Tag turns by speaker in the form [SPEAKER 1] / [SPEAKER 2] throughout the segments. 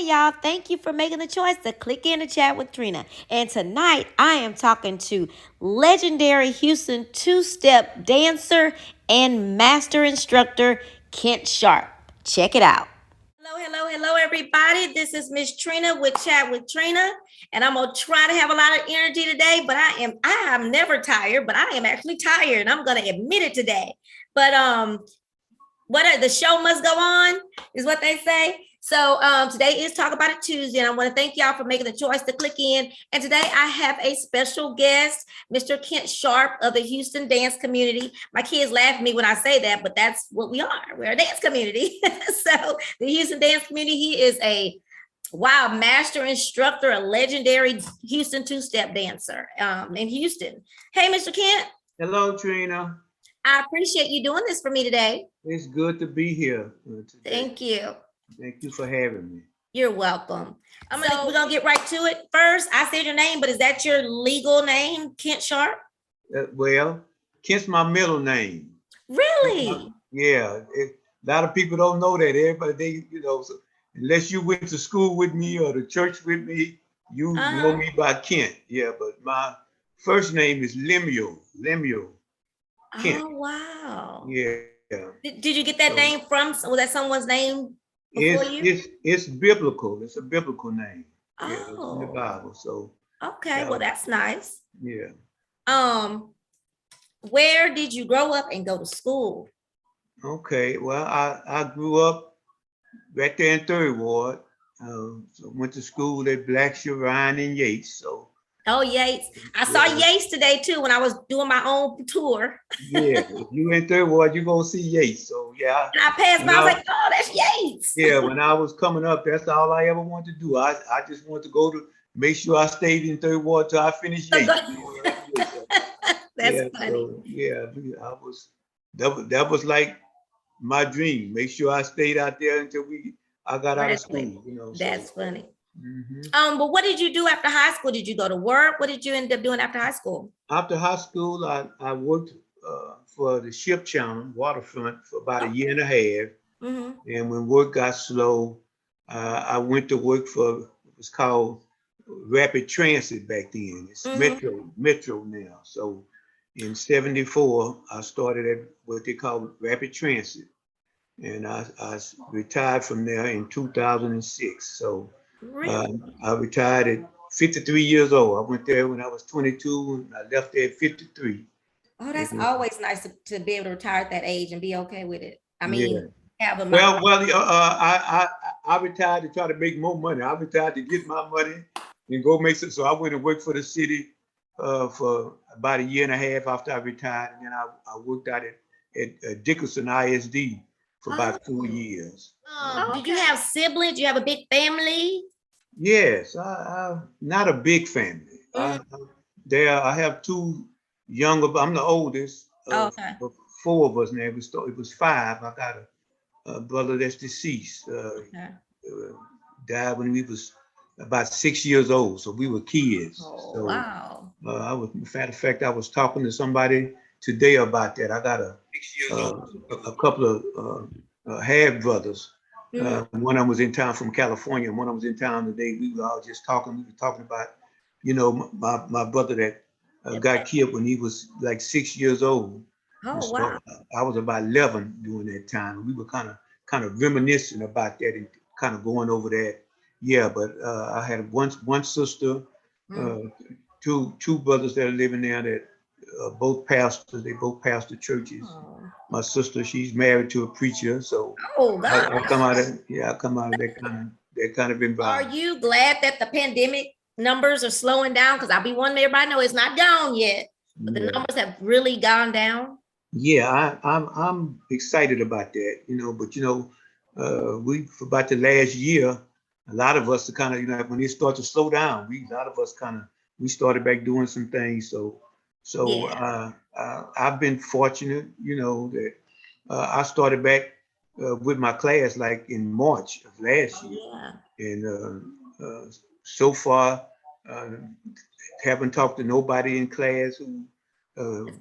[SPEAKER 1] Hey, y'all. Thank you for making the choice to click in to chat with Trina. And tonight, I am talking to legendary Houston two-step dancer and master instructor, Kent Sharp. Check it out. Hello, everybody. This is Miss Trina with Chat with Trina, and I'm gonna try to have a lot of energy today. But I am never tired, but I am actually tired, and I'm gonna admit it today. But the show must go on, is what they say. So today is Talk About It Tuesday, and I want to thank y'all for making the choice to click in. And today I have a special guest, Mr. Kent Sharp of the Houston dance community. My kids laugh at me when I say that, but that's what we are. We're a dance community. So the Houston dance community, he is a master instructor, a legendary Houston two-step dancer in Houston. Hey, Mr. Kent.
[SPEAKER 2] Hello, Trina.
[SPEAKER 1] I appreciate you doing this for me today.
[SPEAKER 2] It's good to be here today.
[SPEAKER 1] Thank you.
[SPEAKER 2] Thank you for having me.
[SPEAKER 1] You're welcome. We're gonna get right to it. First, I said your name, but is that your legal name, Kent Sharp?
[SPEAKER 2] Well, Kent's my middle name.
[SPEAKER 1] Really?
[SPEAKER 2] Yeah. A lot of people don't know that. Everybody, so unless you went to school with me or the church with me, you know me by Kent. Yeah, but my first name is Lemuel. Kent.
[SPEAKER 1] Oh, wow.
[SPEAKER 2] Yeah.
[SPEAKER 1] Did you get that name from? Was that someone's name before you?
[SPEAKER 2] It's biblical. It's a biblical name.
[SPEAKER 1] Oh.
[SPEAKER 2] Yeah, it's in the Bible. So.
[SPEAKER 1] Okay, well, that's nice.
[SPEAKER 2] Yeah.
[SPEAKER 1] Where did you grow up and go to school?
[SPEAKER 2] Okay, well, I grew up right there in Third Ward. So went to school at Blackshear, Ryan, and Yates. So.
[SPEAKER 1] Oh, Yates. I saw Yates today, too, when I was doing my own tour.
[SPEAKER 2] Yeah, if you in Third Ward, you're going to see Yates. So, yeah.
[SPEAKER 1] And I passed by, I was like, oh, that's Yates.
[SPEAKER 2] Yeah, when I was coming up, that's all I ever wanted to do. I just wanted to go to make sure I stayed in Third Ward till I finished Yates.
[SPEAKER 1] That's funny.
[SPEAKER 2] So, yeah, that was like my dream. Make sure I stayed out there until I got out of school.
[SPEAKER 1] That's funny. Mm-hmm. But what did you do after high school? Did you go to work? What did you end up doing after high school?
[SPEAKER 2] After high school, I worked for the ship channel, waterfront, for about a year and a half. Mm-hmm. And when work got slow, I went to work for, it was called Rapid Transit back then. It's Metro now. So in 74, I started at what they call Rapid Transit. And I retired from there in 2006. So really? I retired at 53 years old. I went there when I was 22 and I left there at 53.
[SPEAKER 1] Oh, that's always nice to be able to retire at that age and be okay with it. I mean, have a
[SPEAKER 2] I retired to try to make more money. I retired to get my money and go make some. So I went and worked for the city for about a year and a half after I retired. And then I worked out at Dickerson ISD for about 2 years.
[SPEAKER 1] Did you have siblings? Do you have a big family?
[SPEAKER 2] Yes, I'm not a big family. I have two younger. I'm the oldest.
[SPEAKER 1] Okay.
[SPEAKER 2] 4 of us now. It was 5. I got a brother that's deceased. Died when we was about 6 years old. So we were kids.
[SPEAKER 1] Oh,
[SPEAKER 2] so,
[SPEAKER 1] wow.
[SPEAKER 2] Matter of fact, I was talking to somebody today about that. I got a couple of half brothers. One of them was in town from California, and one of them was in town today. We were all just talking. We were talking about, my brother that got killed when he was like 6 years old.
[SPEAKER 1] Oh, so wow.
[SPEAKER 2] I was about 11 during that time. We were kind of reminiscing about that and kind of going over that. Yeah, but I had one sister, two brothers that are living there that both pastors. They both pastor churches. Oh. My sister, she's married to a preacher, so I come out of that kind of environment.
[SPEAKER 1] Are you glad that the pandemic numbers are slowing down? Because I'll be wanting everybody to know it's not gone yet, but the numbers have really gone down.
[SPEAKER 2] Yeah, I'm excited about that, but we for about the last year, a lot of us are kind of, when it started to slow down, a lot of us we started back doing some things. So I've been fortunate, that I started back with my class like in March of last year. Yeah. And so far, haven't talked to nobody in class who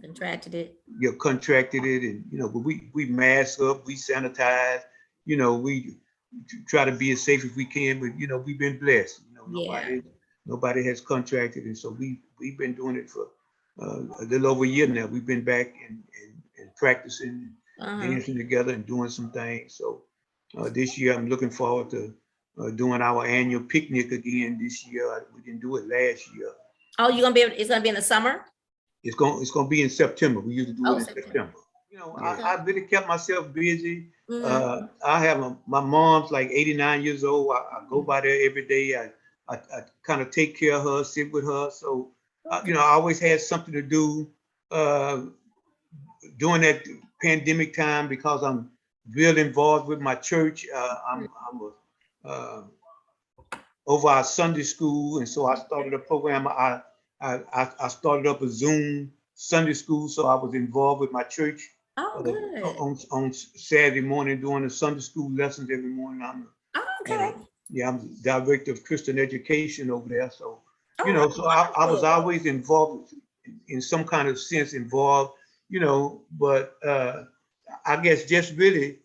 [SPEAKER 1] contracted it.
[SPEAKER 2] Contracted it, and but we mask up, we sanitize, we try to be as safe as we can. But we've been blessed.
[SPEAKER 1] Yeah.
[SPEAKER 2] Nobody has contracted, and so we've been doing it for a little over a year now. We've been back and practicing, dancing together, and doing some things. So this year, I'm looking forward to doing our annual picnic again this year. We didn't do it last year.
[SPEAKER 1] Oh, it's gonna be in the summer?
[SPEAKER 2] It's going to be in September. We usually do it in
[SPEAKER 1] September.
[SPEAKER 2] September.
[SPEAKER 1] Okay.
[SPEAKER 2] I really kept myself busy. I have my mom's like 89 years old. I go by there every day. I kind of take care of her, sit with her. So, I always had something to do during that pandemic time because I'm real involved with my church. I'm over our Sunday school, and so I started a program. I started up a Zoom Sunday school, so I was involved with my church.
[SPEAKER 1] Good.
[SPEAKER 2] On Saturday morning doing the Sunday school lessons every morning.
[SPEAKER 1] Okay.
[SPEAKER 2] I'm the director of Christian education over there. So, so I was always involved in some kind of sense involved, but I guess just really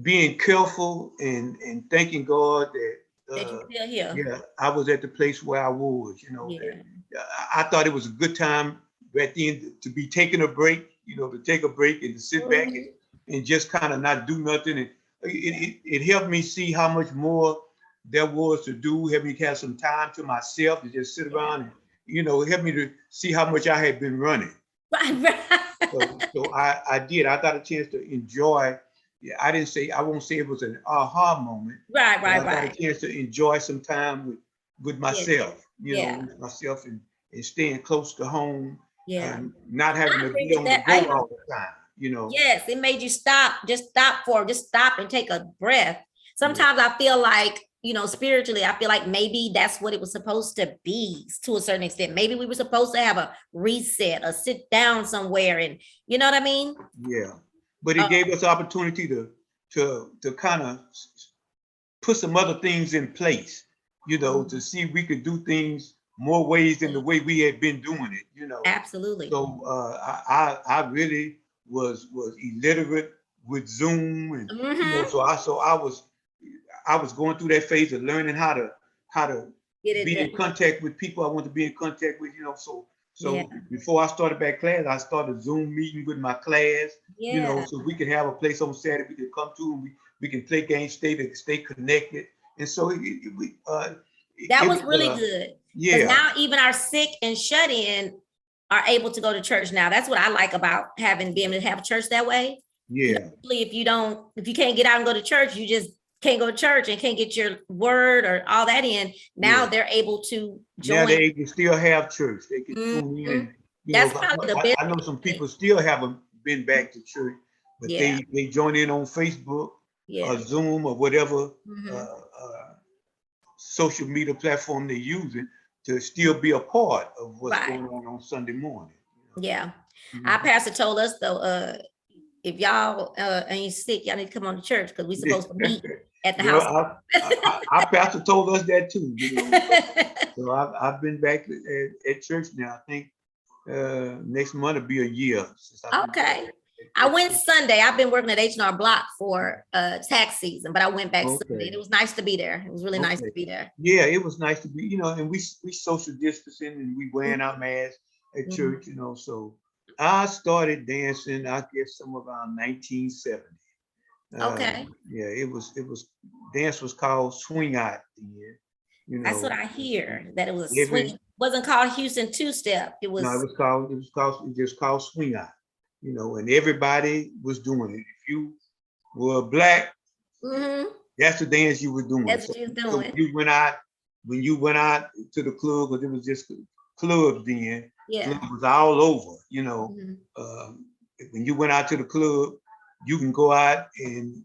[SPEAKER 2] being careful and thanking God that
[SPEAKER 1] you're still here.
[SPEAKER 2] I was at the place where I was, I thought it was a good time at the end to be taking a break, to take a break and to sit back and just kind of not do nothing. And it helped me see how much more there was to do, helped me have some time to myself to just sit around and, it helped me to see how much I had been running.
[SPEAKER 1] Right.
[SPEAKER 2] So I did. I got a chance to enjoy. I won't say it was an aha moment.
[SPEAKER 1] Right.
[SPEAKER 2] I got a chance to enjoy some time with myself, with myself and staying close to home. And not having to be on the go all the time,
[SPEAKER 1] Yes, it made you just stop and take a breath. Sometimes I feel like, spiritually, I feel like maybe that's what it was supposed to be to a certain extent. Maybe we were supposed to have a reset, or sit down somewhere, and you know what I mean?
[SPEAKER 2] Yeah. But it gave us opportunity to kind of put some other things in place, to see if we could do things more ways than the way we had been doing it,
[SPEAKER 1] Absolutely.
[SPEAKER 2] So I really was illiterate with Zoom, and so I was going through that phase of learning how to be in contact with people I want to be in contact with, So before I started back class, I started Zoom meeting with my class, so we could have a place on Saturday we could come to, and we can play games, stay connected. And so
[SPEAKER 1] that was really good. Yeah. Now even our sick and shut in are able to go to church now. That's what I like about being able to have church that way.
[SPEAKER 2] Yeah.
[SPEAKER 1] If you can't get out and go to church, you just can't go to church and can't get your word or all that in. Now they're able to join.
[SPEAKER 2] Now they can still have church. They can tune in. And,
[SPEAKER 1] that's probably the best.
[SPEAKER 2] I know some people still haven't been back to church, but they join in on Facebook or Zoom or whatever social media platform they're using to still be a part of what's going on Sunday morning.
[SPEAKER 1] Yeah. Our pastor told us though, if y'all ain't sick, y'all need to come on to church because we're supposed to meet at the house.
[SPEAKER 2] Our pastor told us that too. So I've been back at church now. I think next month will be a year since I've been
[SPEAKER 1] I went Sunday. I've been working at H&R Block for tax season, but I went back Sunday. It was nice to be there. It was really nice to be there.
[SPEAKER 2] Yeah, it was nice to be, and we social distancing and we wearing our masks at church, So I started dancing, I guess, somewhere around 1970. Yeah, it was dance was called swing out then.
[SPEAKER 1] That's what I hear. That it was swing. Wasn't called Houston two-step. It was.
[SPEAKER 2] No, it was just called swing out. And everybody was doing it. If you were black, that's the dance you were doing.
[SPEAKER 1] That's what you were doing.
[SPEAKER 2] So when you went out to the club, because it was just clubs then. Yeah. Club was all over, when you went out to the club, you can go out, and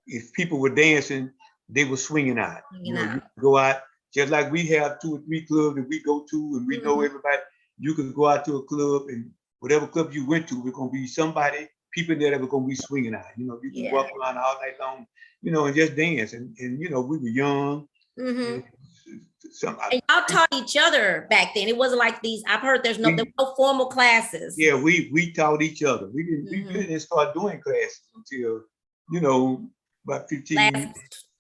[SPEAKER 2] if people were dancing, they were swinging out. You go out, just like we have 2 or 3 clubs that we go to, and we know everybody. You can go out to a club, and whatever club you went to, we're gonna be people there that were gonna be swinging out. You can walk around all night long, and just dance. And we were young.
[SPEAKER 1] And y'all taught each other back then. It wasn't like these. I've heard there were no formal classes.
[SPEAKER 2] Yeah, we taught each other. We didn't start doing classes until you know, about 15,
[SPEAKER 1] Last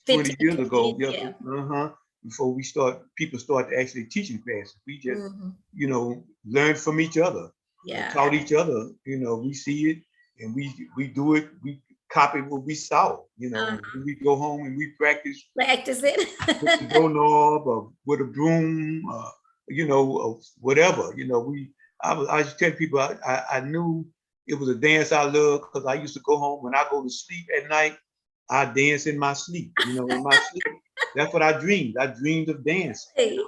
[SPEAKER 2] 20
[SPEAKER 1] 15,
[SPEAKER 2] years
[SPEAKER 1] 20
[SPEAKER 2] ago.
[SPEAKER 1] years,
[SPEAKER 2] Yeah,
[SPEAKER 1] yeah.
[SPEAKER 2] before people start actually teaching classes. We just,
[SPEAKER 1] Mm-hmm.
[SPEAKER 2] learn from each other,
[SPEAKER 1] Yeah.
[SPEAKER 2] taught each other. We see it and we do it. We copy what we saw. We go home and we practice
[SPEAKER 1] Practice it.
[SPEAKER 2] with the doorknob or with a broom, or whatever. I used to tell people I knew it was a dance I loved because I used to go home when I go to sleep at night. I dance in my sleep. In my sleep. That's what I dreamed. I dreamed of dancing,
[SPEAKER 1] Hey.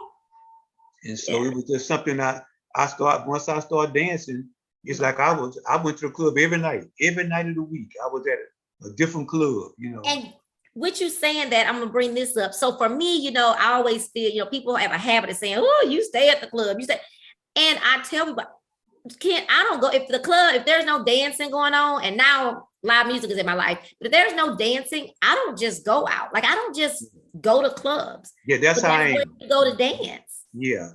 [SPEAKER 2] and so
[SPEAKER 1] Yeah.
[SPEAKER 2] it was just something I start once I started dancing. It's like I went to the club every night of the week. I was at a different club.
[SPEAKER 1] And with you saying that, I'm gonna bring this up. So for me, I always feel, people have a habit of saying, "Oh, you stay at the club." You stay, and I tell people, I don't go if there's no dancing going on, and now live music is in my life. But if there's no dancing, I don't just go out. Like I don't just go to clubs.
[SPEAKER 2] Yeah, that's how I
[SPEAKER 1] Where
[SPEAKER 2] am.
[SPEAKER 1] you go to dance.
[SPEAKER 2] Yeah.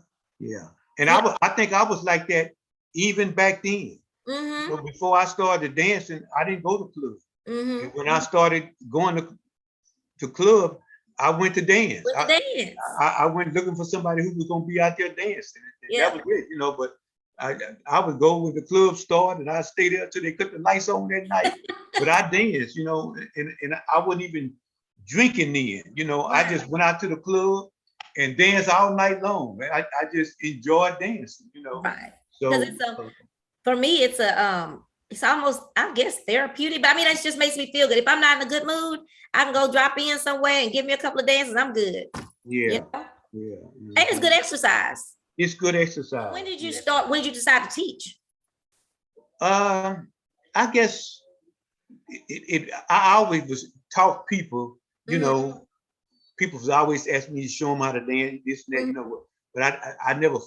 [SPEAKER 2] And I think I was like that even back then.
[SPEAKER 1] Mm-hmm.
[SPEAKER 2] So before I started dancing, I didn't go to clubs.
[SPEAKER 1] Mm-hmm.
[SPEAKER 2] And when I started going to club, I went to dance. I went looking for somebody who was gonna be out there dancing. And that was it, but I would go when the club started and I'd stay there till they cut the lights on that night. But I danced, and I wasn't even drinking then.
[SPEAKER 1] Right.
[SPEAKER 2] I just went out to the club and danced all night long. I just enjoyed dancing,
[SPEAKER 1] Right.
[SPEAKER 2] So
[SPEAKER 1] for me, it's almost, I guess, therapeutic. But I mean, that just makes me feel good. If I'm not in a good mood, I can go drop in somewhere and give me a couple of dances. I'm good.
[SPEAKER 2] Yeah.
[SPEAKER 1] And it's good exercise.
[SPEAKER 2] It's good exercise.
[SPEAKER 1] When did you start? When did you decide to teach?
[SPEAKER 2] I guess I always was taught people, people always asked me to show them how to dance, this and that, but I never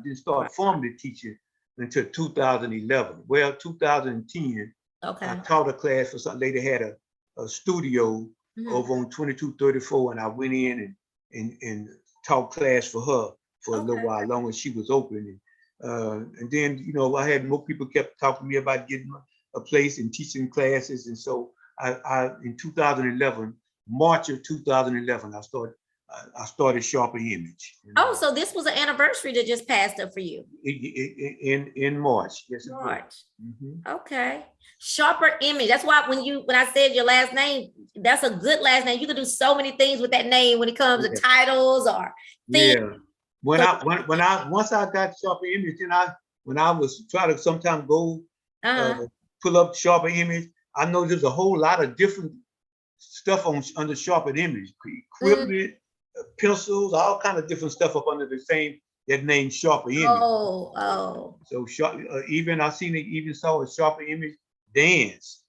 [SPEAKER 2] didn't start formally teaching until 2011. Well, 2010, I taught a class for some lady had a studio over on 2234, and I went in and taught class for her for a little while, long as she was open. And then, I had more people kept talking to me about getting a place and teaching classes. And so I in 2011, March of 2011, I started Sharper Image.
[SPEAKER 1] So this was an anniversary that just passed up for you.
[SPEAKER 2] In March. Yes,
[SPEAKER 1] March. Okay. Sharper Image. That's why when I said your last name, that's a good last name. You can do so many things with that name when it comes to titles or things.
[SPEAKER 2] Yeah. Once I got Sharper Image, then when I was trying to sometimes go pull up Sharper Image, I know there's a whole lot of different stuff under Sharper Image, equipment, pencils, all kind of different stuff up under the same that name Sharper Image. So even I seen it, even saw a Sharper Image dance,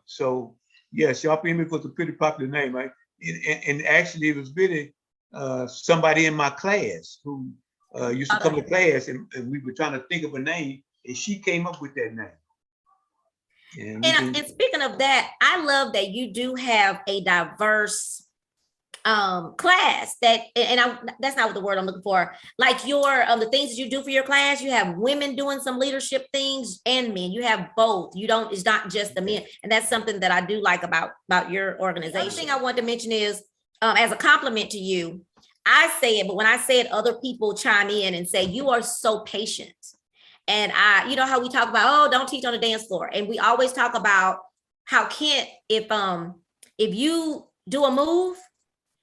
[SPEAKER 2] so yeah, Sharper Image was a pretty popular name, right? And actually it was really somebody in my class who used to come to class, and we were trying to think of a name, and she came up with that name.
[SPEAKER 1] And speaking of that, I love that you do have a diverse class that's not the word I'm looking for. Like your the things that you do for your class, you have women doing some leadership things and men. You have both. It's not just the men, and that's something that I do like about your organization. The other thing I want to mention is as a compliment to you, I say it, but when I say it, other people chime in and say you are so patient. And how we talk about, don't teach on the dance floor. And we always talk about how if you do a move,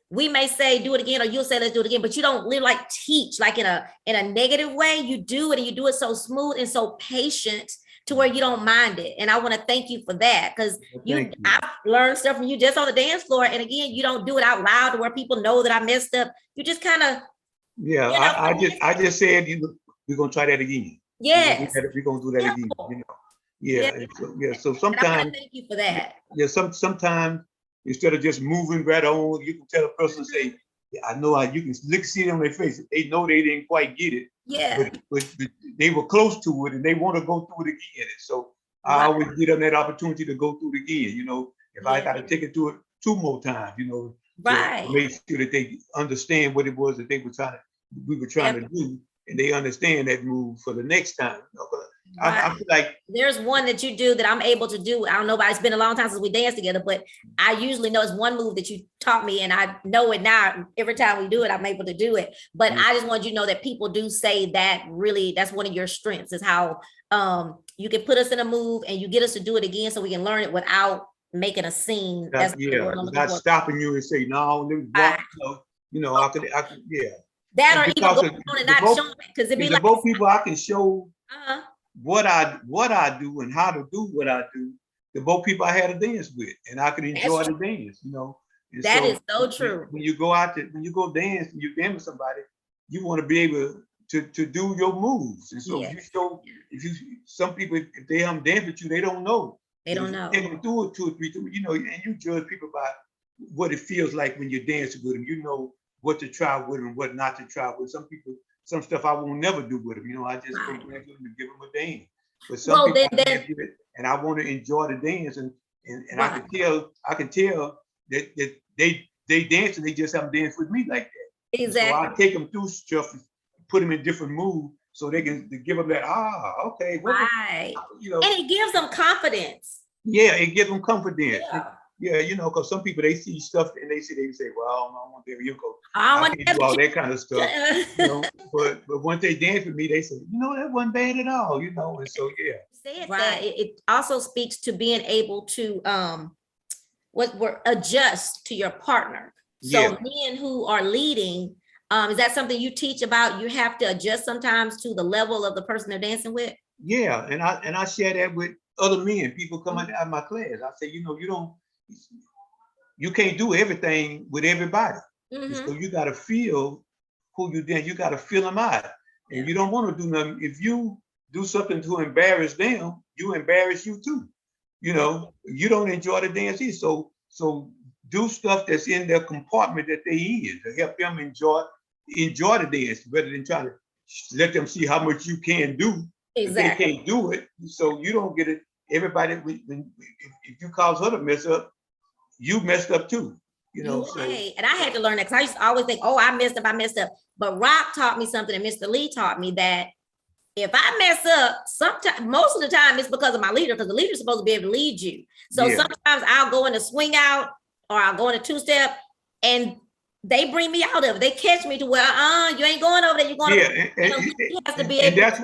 [SPEAKER 1] we may say do it again, or you'll say let's do it again, but you don't live like teach, like in a negative way. You do it, and you do it so smooth and so patient to where you don't mind it. And I want to thank you for that, because I've learned stuff from you just on the dance floor. And again, you don't do it out loud to where people know that I messed up. You just kind of
[SPEAKER 2] I just said we're gonna try that again.
[SPEAKER 1] Yes,
[SPEAKER 2] we're gonna do that again. So sometimes
[SPEAKER 1] thank you for that.
[SPEAKER 2] Sometimes instead of just moving right on, you can tell a person, say, I know how you can see it on their face. They know they didn't quite get it.
[SPEAKER 1] Yeah.
[SPEAKER 2] But they were close to it and they want to go through it again. So I always give them that opportunity to go through it again. If I got to take it through it 2 more times, to make sure that they understand what it was that we were trying to do, and they understand that move for the next time. I feel like
[SPEAKER 1] there's one that you do that I'm able to do. I don't know, but it's been a long time since we danced together, but I usually know it's one move that you taught me, and I know it now. Every time we do it, I'm able to do it. But I just want you to know that people do say that really that's one of your strengths, is how you can put us in a move and you get us to do it again so we can learn it without making a scene. That's the word I'm looking
[SPEAKER 2] not
[SPEAKER 1] for.
[SPEAKER 2] stopping you and say, no, let me walk. I could, yeah.
[SPEAKER 1] That, or even going on and not showing it, because it'd be like,
[SPEAKER 2] the more people I can show what I do and how to do what I do, the more people I had to dance with, and I could enjoy the dance, you know. And
[SPEAKER 1] that is so true.
[SPEAKER 2] When you go out there, when you go dance and you dance with somebody, you want to be able to do your moves. And so you show, some people, if they dance with you, they don't know.
[SPEAKER 1] They don't know.
[SPEAKER 2] Take them through it 2 or 3 times, you know, and you judge people by what it feels like when you're dancing with them. You know what to try with them, what not to try with. Some people, some stuff I won't never do with them. You know, I just go with them and give them a dance. But some people can't do it, and I want to enjoy the dance, and I can tell that they dance and they just haven't danced with me like that. Exactly. So I take them through stuff, put them in different moods, so they can give them that okay,
[SPEAKER 1] you know, and it gives them confidence.
[SPEAKER 2] Yeah, it gives them confidence. Yeah, you know, because some people, they see stuff and they say, well, I want there you go. I can't do all that kind of stuff. You know, but once they dance with me, they say, you know, that wasn't bad at all, you know. And so
[SPEAKER 1] that it also speaks to being able to adjust to your partner. So men who are leading, is that something you teach about? You have to adjust sometimes to the level of the person they're dancing with?
[SPEAKER 2] Yeah, and I share that with other men. People come out of my class. I say, you know, you can't do everything with everybody. So you got to feel who you dance. You got to feel them out. And you don't want to do nothing. If you do something to embarrass them, you embarrass you too. You know, you don't enjoy the dance either. So do stuff that's in their compartment that they in to help them enjoy the dance, rather than trying to let them see how much you can do. Exactly. They can't do it. So you don't get it. Everybody, if you cause her to mess up, you messed up too. You know,
[SPEAKER 1] and I had to learn that, because I used to always think, I messed up. But Rock taught me something, and Mr. Lee taught me that if I mess up, most of the time it's because of my leader, because the leader's supposed to be able to lead you. So sometimes I'll go in a swing out, or I'll go in a 2-step, and they bring me out of it. They catch me to where, you ain't going over there. You're going
[SPEAKER 2] and that's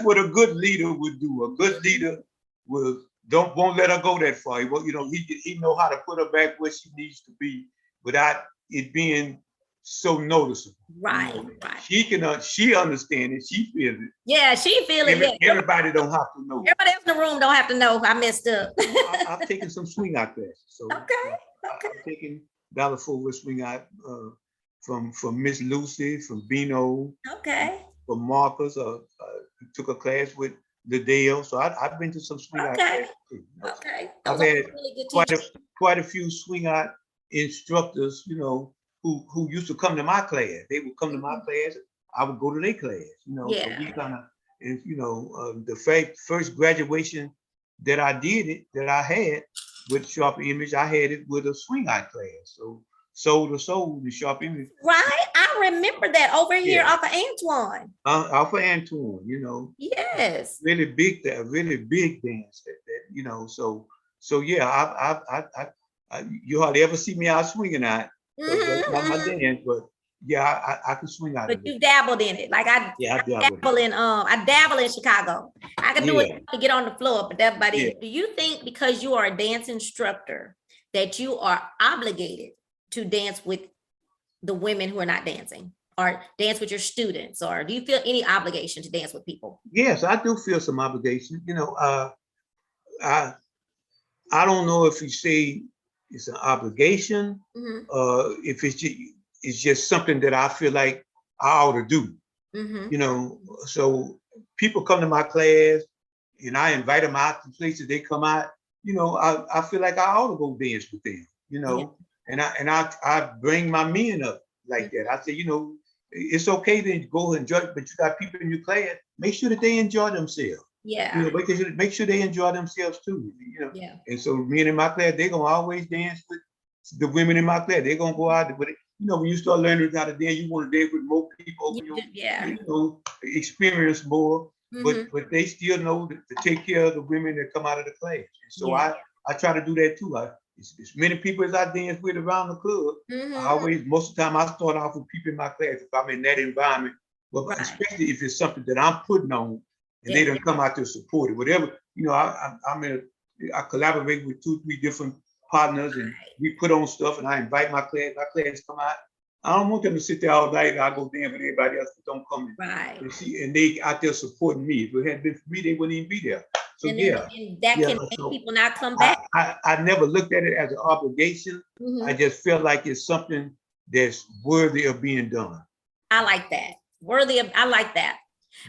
[SPEAKER 2] what a good leader would do. A good leader won't let her go that far. You know, he know how to put her back where she needs to be without it being so noticeable.
[SPEAKER 1] Right,
[SPEAKER 2] you know, right. She understands it. She feels it.
[SPEAKER 1] Yeah, she feels it.
[SPEAKER 2] Everybody don't have to know.
[SPEAKER 1] Everybody else in the room don't have to know I messed up.
[SPEAKER 2] I've taken some swing out classes. So I've taken Dollar Forward swing out from Miss Lucy, from Bino. From Marcus. Took a class with the Dale. So I've been to some swing out classes too. I've had really quite a few swing out instructors, you know, who used to come to my class. They would come to my class. I would go to their class, you know. So we kind of, and you know, the first graduation that I had with Sharp Image, I had it with a swing out class. So Soul to Soul, the Sharp Image.
[SPEAKER 1] Right, I remember that over here off of Antoine.
[SPEAKER 2] Off of Antoine, you know.
[SPEAKER 1] Yes.
[SPEAKER 2] Really big dance that you know. So yeah, you hardly ever see me out swinging out. That's not my dance, but yeah, I can swing out.
[SPEAKER 1] But you dabbled in it, like I dabble in Chicago. I can do it to get on the floor, but that's about it. Do you think because you are a dance instructor that you are obligated to dance with the women who are not dancing, or dance with your students, or do you feel any obligation to dance with people?
[SPEAKER 2] Yes, I do feel some obligation. You know, I don't know if you say it's an obligation, if it's just something that I feel like I ought to do. You know, so people come to my class and I invite them out to places they come out. You know, I feel like I ought to go dance with them. You know, and I bring my men up like that. I say, you know, it's okay to go enjoy, but you got people in your class. Make sure that they enjoy themselves.
[SPEAKER 1] Yeah.
[SPEAKER 2] You know, make sure they enjoy themselves too. You know. Yeah. And so men in my class, they're gonna always dance with the women in my class. They're gonna go out with it. You know, when you start learning how to dance, you want to dance with more people. You know, experience more. but they still know to take care of the women that come out of the class. And so I try to do that too. As many people as I dance with around the club, I always, most of the time I start off with people in my class if I'm in that environment, well, especially if it's something that I'm putting on and they don't come out to support it. Whatever, I collaborate with 2-3 different partners and we put on stuff and I invite my class come out. I don't want them to sit there all night and I go dance with everybody else that don't come in. And see, and they out there supporting me. If it hadn't been for me, they wouldn't even be there. So
[SPEAKER 1] and that can make people not come back.
[SPEAKER 2] I never looked at it as an obligation. I just feel like it's something that's worthy of being done.
[SPEAKER 1] I like that. I like that.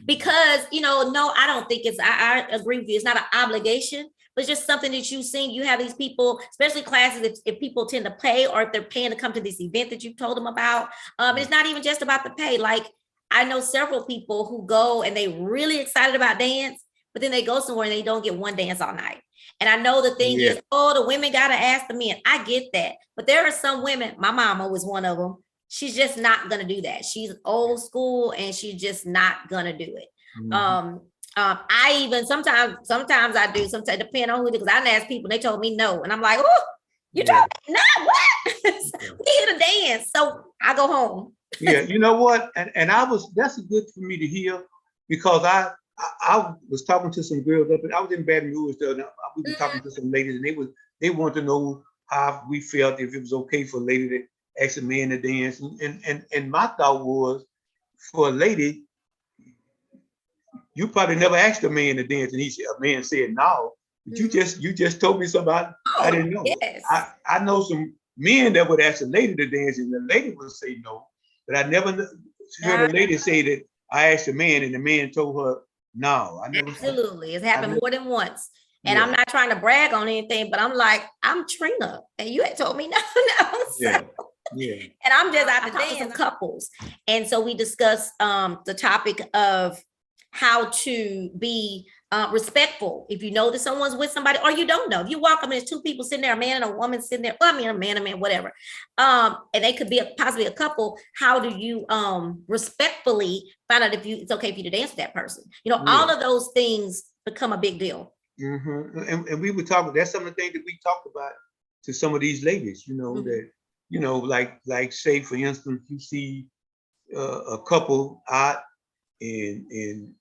[SPEAKER 1] Because, no, I don't think I agree with you. It's not an obligation, but it's just something that you've seen. You have these people, especially classes, if people tend to pay or if they're paying to come to this event that you've told them about. It's not even just about the pay. Like, I know several people who go and they really excited about dance, but then they go somewhere and they don't get one dance all night. And I know the thing is, the women got to ask the men. I get that. But there are some women, my mama was one of them. She's just not going to do that. She's old school and she's just not going to do it. I even sometimes I do, sometimes depending on who, because I asked people, they told me no. And I'm like, oh, you told me no, what? We here to dance. So I go home.
[SPEAKER 2] Yeah, you know what? And that's good for me to hear because I was talking to some girls up, and I was in Baton Rouge. We were talking to some ladies, and they wanted to know how we felt, if it was okay for a lady to ask a man to dance. And my thought was, for a lady, you probably never asked a man to dance, and a man said no. But you just told me something I didn't know.
[SPEAKER 1] Yes.
[SPEAKER 2] I know some men that would ask a lady to dance, and the lady would say no. But I never heard a lady say that I asked a man, and the man told her no.
[SPEAKER 1] Absolutely, it's happened more than once. And I'm not trying to brag on anything, but I'm like, I'm Trina, and you had told me no. And I'm just out to dance with couples, and so we discussed the topic of how to be respectful if you know that someone's with somebody or you don't know. If you walk up and there's 2 people sitting there, a man and a woman sitting there, well, I mean, a man, whatever, and they could be possibly a couple. How do you respectfully find out if it's okay for you to dance with that person? All of those things become a big deal.
[SPEAKER 2] And we were talking, that's some of the things that we talked about to some of these ladies, that, like say, for instance, you see a couple out and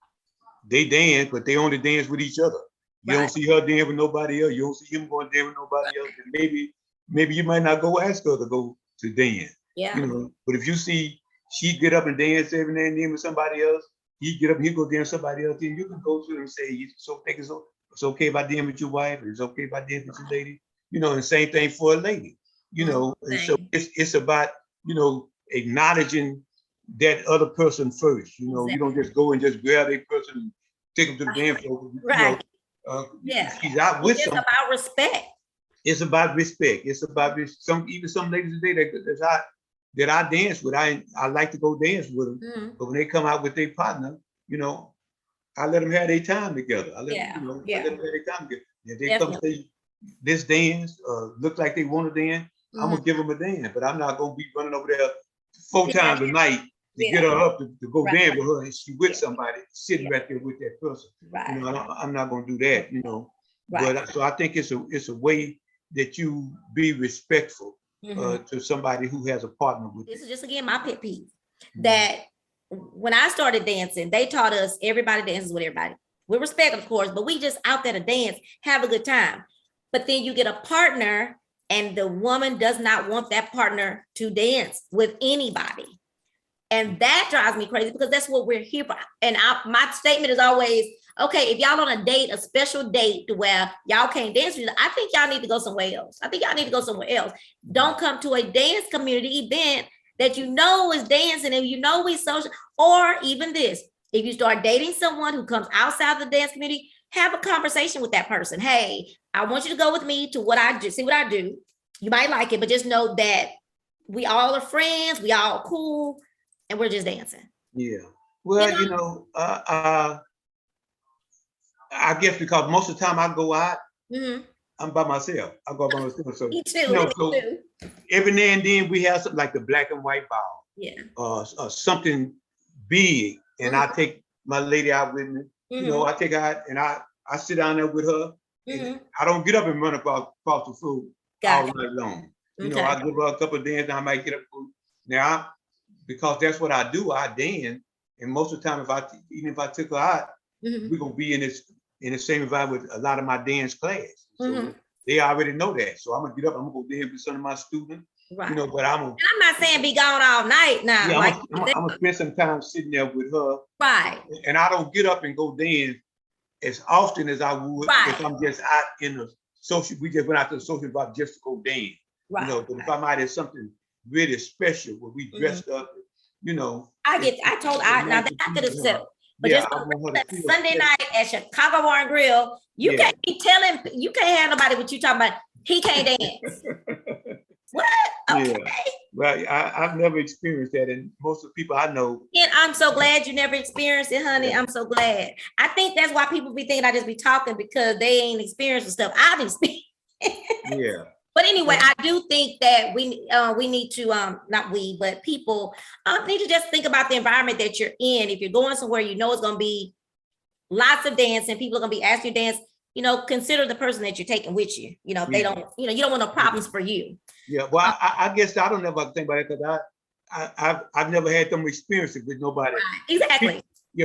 [SPEAKER 2] they dance, but they only dance with each other. You don't see her dance with nobody else. You don't see him going to dance with nobody else. And maybe you might not go ask her to go to dance. But if you see she get up and dance every now and then with somebody else, he get up and he go dance with somebody else, then you can go to them and say, it's okay if I dance with your wife, or it's okay if I dance with your lady. And same thing for a lady. And so it's about, acknowledging that other person first. You don't just go and just grab a person and take them to the dance floor. She's out with
[SPEAKER 1] something. It's about respect.
[SPEAKER 2] It's about respect. It's about some ladies today that I dance with. I like to go dance with them. But when they come out with their partner, I let them have their time together. I let them have their time together. If they come say this dance, look like they want to dance, I'm gonna give them a dance. But I'm not gonna be running over there 4 times a night to get her up to go dance with her, and she with somebody sitting right there with that person. I'm not gonna do that. But so I think it's a way that you be respectful to somebody who has a partner with.
[SPEAKER 1] This is just again my pet peeve that when I started dancing, they taught us everybody dances with everybody. With respect, of course, but we just out there to dance, have a good time. But then you get a partner and the woman does not want that partner to dance with anybody. And that drives me crazy because that's what we're here for. And my statement is always, okay, if y'all on a date, a special date to where y'all can't dance with each other, I think y'all need to go somewhere else. Don't come to a dance community event that you know is dancing and you know we social, or even this. If you start dating someone who comes outside the dance community, have a conversation with that person. Hey, I want you to go with me to what I do, see what I do. You might like it, but just know that we all are friends, we all cool, and we're just dancing.
[SPEAKER 2] Yeah. Well, I guess because most of the time I go out, I'm by myself. I go by myself. So,
[SPEAKER 1] me too.
[SPEAKER 2] Every now and then we have something like the black and white ball.
[SPEAKER 1] Yeah.
[SPEAKER 2] Something big. And I take my lady out with me. You know, I take her out and I sit down there with her. And I don't get up and run across the floor all night long. You know, I give her a couple of dances, I might get up. Now, because that's what I do, I dance. And most of the time, even if I took her out, we're gonna be in the same environment with a lot of my dance class. So they already know that. So I'm gonna get up, I'm gonna go dance with some of my students. Right. You know, but
[SPEAKER 1] I'm not saying be gone all night now.
[SPEAKER 2] Yeah, I'm gonna spend some time sitting there with her.
[SPEAKER 1] Right.
[SPEAKER 2] And I don't get up and go dance as often as I would if I'm just out in the social. We just went out to the social bar just to go dance. Right. You know, but if I might have something really special where we dressed up, you know.
[SPEAKER 1] Now that I could accept. But just Sunday night at Chicago Bar and Grill, you can't have nobody what you talking about. He can't dance. What? Okay.
[SPEAKER 2] Yeah. Well, I've never experienced that, and most of the people I know.
[SPEAKER 1] And I'm so glad you never experienced it, honey. Yeah. I'm so glad. I think that's why people be thinking I just be talking because they ain't experienced the stuff I've experienced.
[SPEAKER 2] Yeah.
[SPEAKER 1] But anyway, I do think that we need to not we, but people need to just think about the environment that you're in. If you're going somewhere, you know it's going to be lots of dancing. People are going to be asking you to dance. You know, consider the person that you're taking with you. You know, if they don't, you know, you don't want no problems for you.
[SPEAKER 2] Yeah, well, I guess I don't never think about it because I've never had them experiences with nobody.
[SPEAKER 1] Right. Exactly.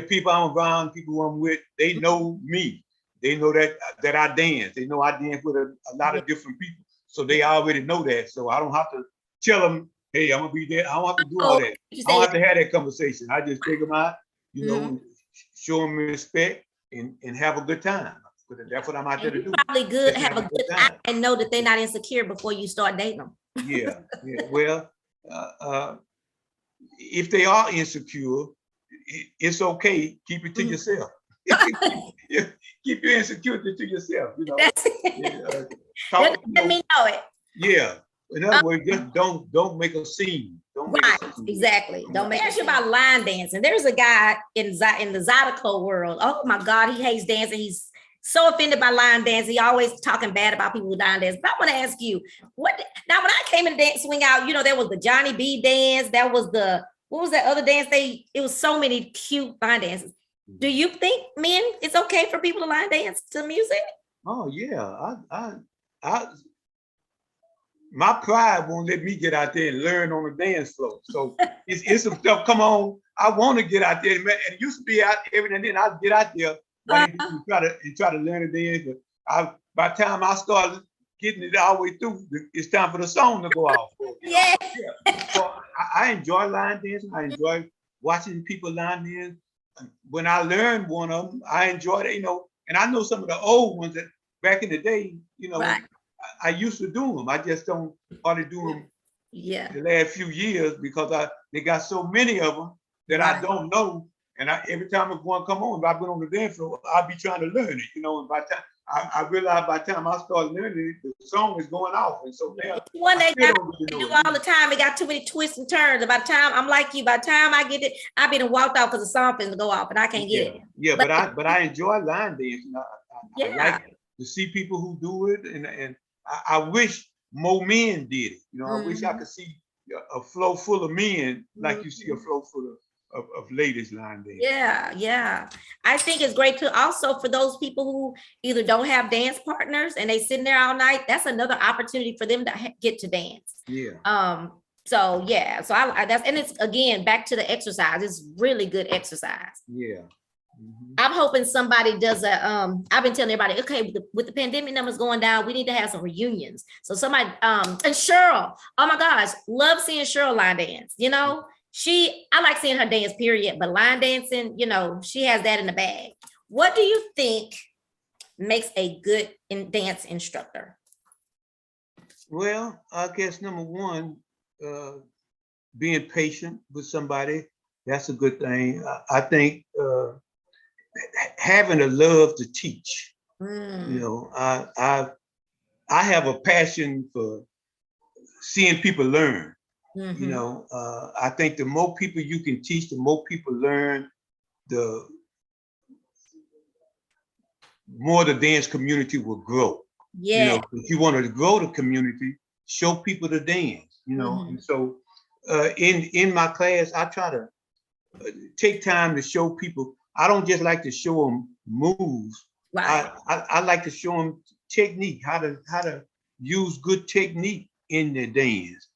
[SPEAKER 2] People I'm around, people I'm with, they know me. They know that I dance. They know I dance with a lot of different people. So they already know that. So I don't have to tell them, hey, I'm gonna be there. I don't have to do all that. I don't have to have that conversation. I just take them out, you know, show them respect and have a good time. That's what I'm out there to do.
[SPEAKER 1] Probably good, have a good time and know that they're not insecure before you start dating them.
[SPEAKER 2] Yeah. Well, if they are insecure, it's okay. Keep it to yourself. Keep your insecurity to yourself. You know.
[SPEAKER 1] Let me know it.
[SPEAKER 2] Yeah. In other words, just don't make a scene.
[SPEAKER 1] Exactly. Don't make. Ask you about line dancing. There's a guy in the Zydeco world. Oh my God, he hates dancing. He's so offended by line dance. He always talking bad about people who line dance. But I want to ask you, when I came in the dance swing out, you know, there was the Johnny B dance. That was what was that other dance? It was so many cute line dances. Do you think, men, it's okay for people to line dance to music?
[SPEAKER 2] Oh yeah. My pride won't let me get out there and learn on the dance floor. So it's some stuff. Come on, I want to get out there. And it used to be out every now and then. I'd get out there. You try to learn the dance, but by the time I started getting it all the way through, it's time for the song to go off.
[SPEAKER 1] Yeah.
[SPEAKER 2] So I enjoy line dancing. I enjoy watching people line dance. When I learned one of them, I enjoyed it. You know, and I know some of the old ones that back in the day. You know, I used to do them. I just don't hardly do them.
[SPEAKER 1] Yeah.
[SPEAKER 2] The last few years because they got so many of them that I don't know. And every time one come on, if I've been on the dance floor, I'll be trying to learn it, you know. And by the time I realized, by the time I started learning it, the song is going off, and so now
[SPEAKER 1] one day do all the time. It got too many twists and turns. And by the time I'm like you, by the time I get it, I've been walked off because the song finna go off, and I can't get it.
[SPEAKER 2] Yeah, but I enjoy line dancing. I like to see people who do it, and I wish more men did it. You know, I wish I could see a flow full of men like you see a flow full of ladies line dance.
[SPEAKER 1] Yeah. I think it's great to also for those people who either don't have dance partners and they sitting there all night. That's another opportunity for them to get to dance.
[SPEAKER 2] Yeah.
[SPEAKER 1] So I that's, and it's again back to the exercise. It's really good exercise.
[SPEAKER 2] Yeah.
[SPEAKER 1] I'm hoping somebody does I've been telling everybody, okay, with the pandemic numbers going down, we need to have some reunions. So somebody, and Cheryl, oh my gosh, love seeing Cheryl line dance, you know. I like seeing her dance, period, but line dancing, you know, she has that in the bag. What do you think makes a good dance instructor?
[SPEAKER 2] Well, I guess number one, being patient with somebody, that's a good thing. I think having a love to teach. You know, I have a passion for seeing people learn. You know, I think the more people you can teach, the more people learn, the more the dance community will grow.
[SPEAKER 1] Yeah.
[SPEAKER 2] You know, if you want to grow the community, show people the dance, you know. And so in my class, I try to take time to show people I don't just like to show them moves.
[SPEAKER 1] Right.
[SPEAKER 2] I like to show them technique, how to use good technique in their dance.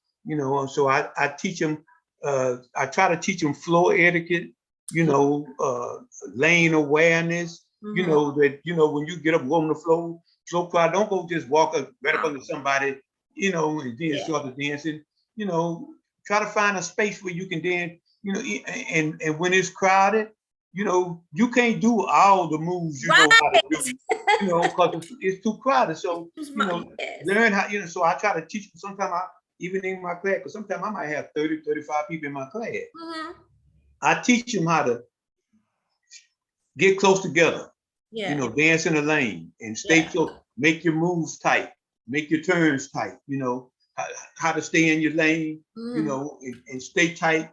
[SPEAKER 2] So I teach them. I try to teach them floor etiquette. Lane awareness. That when you get up on the floor crowd, don't go just walk up right up under somebody. And then start the dancing. Try to find a space where you can dance. And when it's crowded, you can't do all the moves you know how to do, because it's too crowded. So, learn how, so I try to teach them. Sometimes even in my class, because sometimes I might have 30, 35 people in my class. I teach them how to get close together, dance in a lane and stay close, make your moves tight, make your turns tight, how to stay in your lane, and stay tight.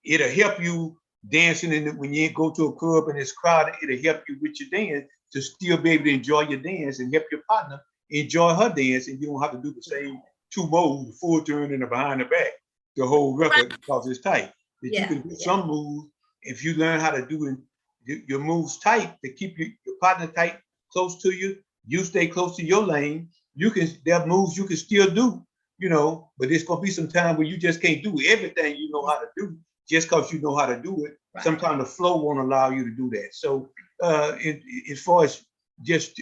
[SPEAKER 2] It'll help you dancing when you go to a club and it's crowded. It'll help you with your dance to still be able to enjoy your dance and help your partner enjoy her dance, and you don't have to do the same two moves, the full turn and the behind the back, the whole record, because it's tight. That you can do some moves if you learn how to do your moves tight to keep your partner tight, close to you. You stay close to your lane. There are moves you can still do, but there's gonna be some time where you just can't do everything you know how to do just because you know how to do it. Right. Sometimes the flow won't allow you to do that. So as far as just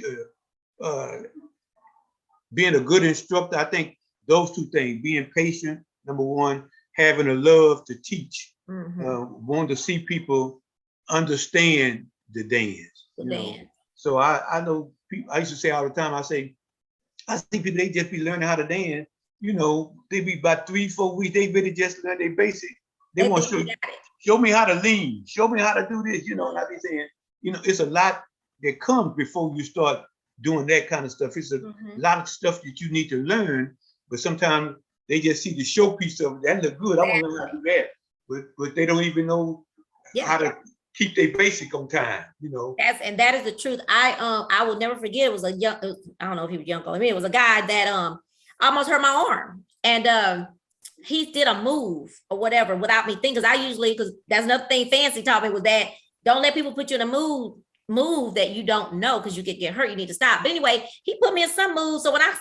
[SPEAKER 2] being a good instructor, I think those two things, being patient, number one, having a love to teach, wanting to see people understand the dance. So I know people, I used to say all the time, I see people, they just be learning how to dance, they be about 3-4 weeks, they really just learn their basic. They want to show me how to lean, show me how to do this, and I be saying, it's a lot that comes before you start doing that kind of stuff. It's a lot of stuff that you need to learn, but sometimes they just see the showpiece of it. That look good. I want to learn how to do that, but they don't even know how to keep their basic on time.
[SPEAKER 1] That is the truth. I will never forget. It was a young. I don't know if he was young or me. It was a guy that almost hurt my arm, and he did a move or whatever without me thinking. Because that's another thing Fancy taught me was that don't let people put you in a move that you don't know, because you could get hurt. You need to stop. But anyway, he put me in some moves. So when I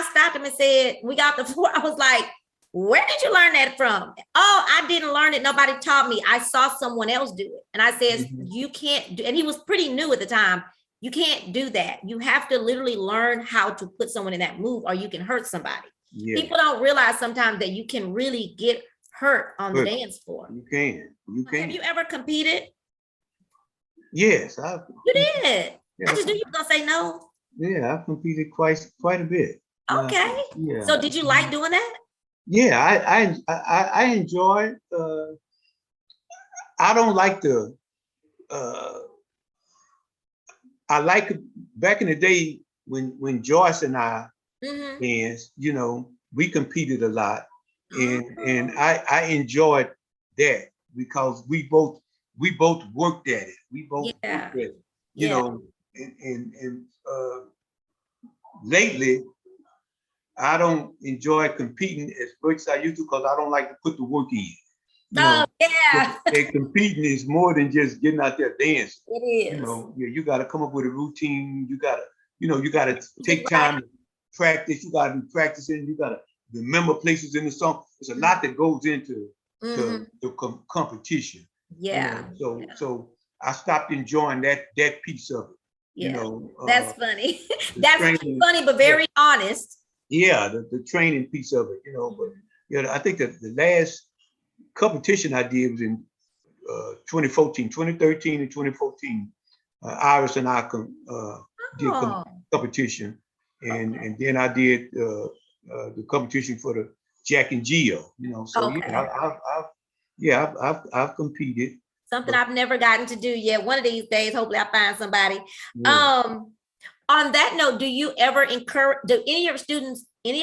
[SPEAKER 1] stopped him and said, we got the floor, I was like, where did you learn that from? Oh, I didn't learn it. Nobody taught me. I saw someone else do it. And I said, you can't do, and he was pretty new at the time. You can't do that. You have to literally learn how to put someone in that move, or you can hurt somebody. Yeah. People don't realize sometimes that you can really get hurt on the dance floor.
[SPEAKER 2] You can.
[SPEAKER 1] Have you ever competed?
[SPEAKER 2] Yes.
[SPEAKER 1] You did? Yeah, I just knew you were going to say no.
[SPEAKER 2] Yeah, I've competed quite a bit.
[SPEAKER 1] Okay. So did you like doing that?
[SPEAKER 2] Yeah, I enjoy I don't like I like back in the day when Joyce and I danced, we competed a lot, and I enjoyed that because we both worked at it. We both worked at it, and lately I don't enjoy competing as much as I used to, because I don't like to put the work in. And competing is more than just getting out there dancing.
[SPEAKER 1] It is.
[SPEAKER 2] You got to come up with a routine. You got to, take time to practice. You got to be practicing. You got to remember places in the song. There's a lot that goes into the competition.
[SPEAKER 1] Yeah.
[SPEAKER 2] So I stopped enjoying that piece of it.
[SPEAKER 1] Yeah. That's funny. That's funny, but very honest.
[SPEAKER 2] Yeah, the training piece of it, but I think that the last competition I did was in 2013 and 2014. Iris and I did competition, and then I did the competition for the Jack and Jill. So I've competed.
[SPEAKER 1] Something I've never gotten to do yet. One of these days, hopefully, I find somebody. Yeah. On that note, do you ever encourage? Do any of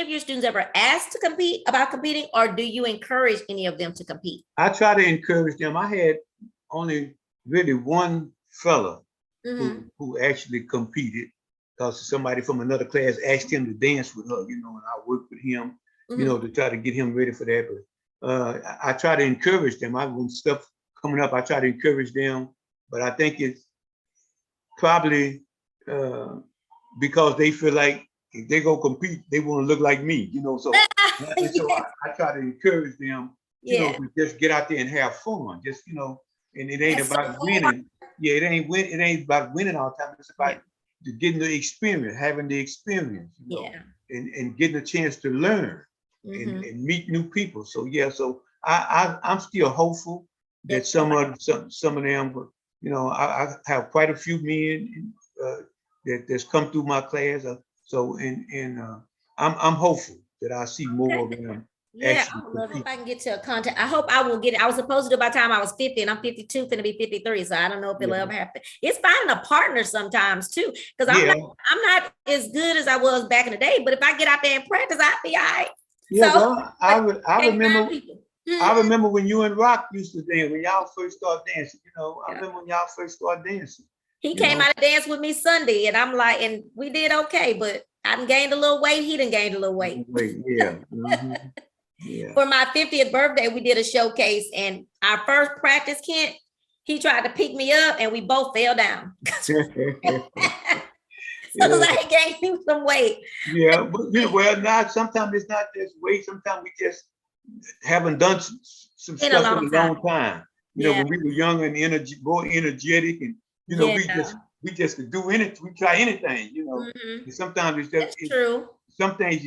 [SPEAKER 1] your students ever ask to compete about competing, or do you encourage any of them to compete?
[SPEAKER 2] I try to encourage them. I had only really one fella who actually competed, because somebody from another class asked him to dance with her, and I worked with him, to try to get him ready for that. But I try to encourage them. When stuff coming up, I try to encourage them. but I think it's probably because they feel like if they go compete, they want to look like me, you know. So, and so I try to encourage them, you know, to just get out there and have fun. Just, you know, and it ain't about winning. Yeah, it ain't about winning all the time. It's about getting the experience, having the experience, you know, and getting a chance to learn and meet new people. So yeah, so I'm still hopeful that some of them, you know, I have quite a few men that's come through my class. So I'm hopeful that I see more of them.
[SPEAKER 1] Yeah, I would love it if I can get to a contact. I hope I will get it. I was supposed to do by the time I was 50, and I'm 52, gonna be 53. So I don't know if it'll ever happen. It's finding a partner sometimes too, because I'm not as good as I was back in the day. But if I get out there and practice, I'll be all right.
[SPEAKER 2] Yeah, so, well, I remember when you and Rock used to dance, when y'all first started dancing. You know, I remember when y'all first started dancing.
[SPEAKER 1] He came out to dance with me Sunday, and I'm like, and we did okay, but I done gained a little weight. He done gained a little weight.
[SPEAKER 2] Yeah. Yeah.
[SPEAKER 1] For my 50th birthday, we did a showcase, and our first practice, Kent, he tried to pick me up, and we both fell down. So I gained some weight.
[SPEAKER 2] Yeah, but you know, well, now sometimes it's not just weight. Sometimes we just haven't done some stuff in a long time. You know, when we were young and more energetic, and you know, we just could do anything. We try anything. You know, and sometimes it's just true. Some things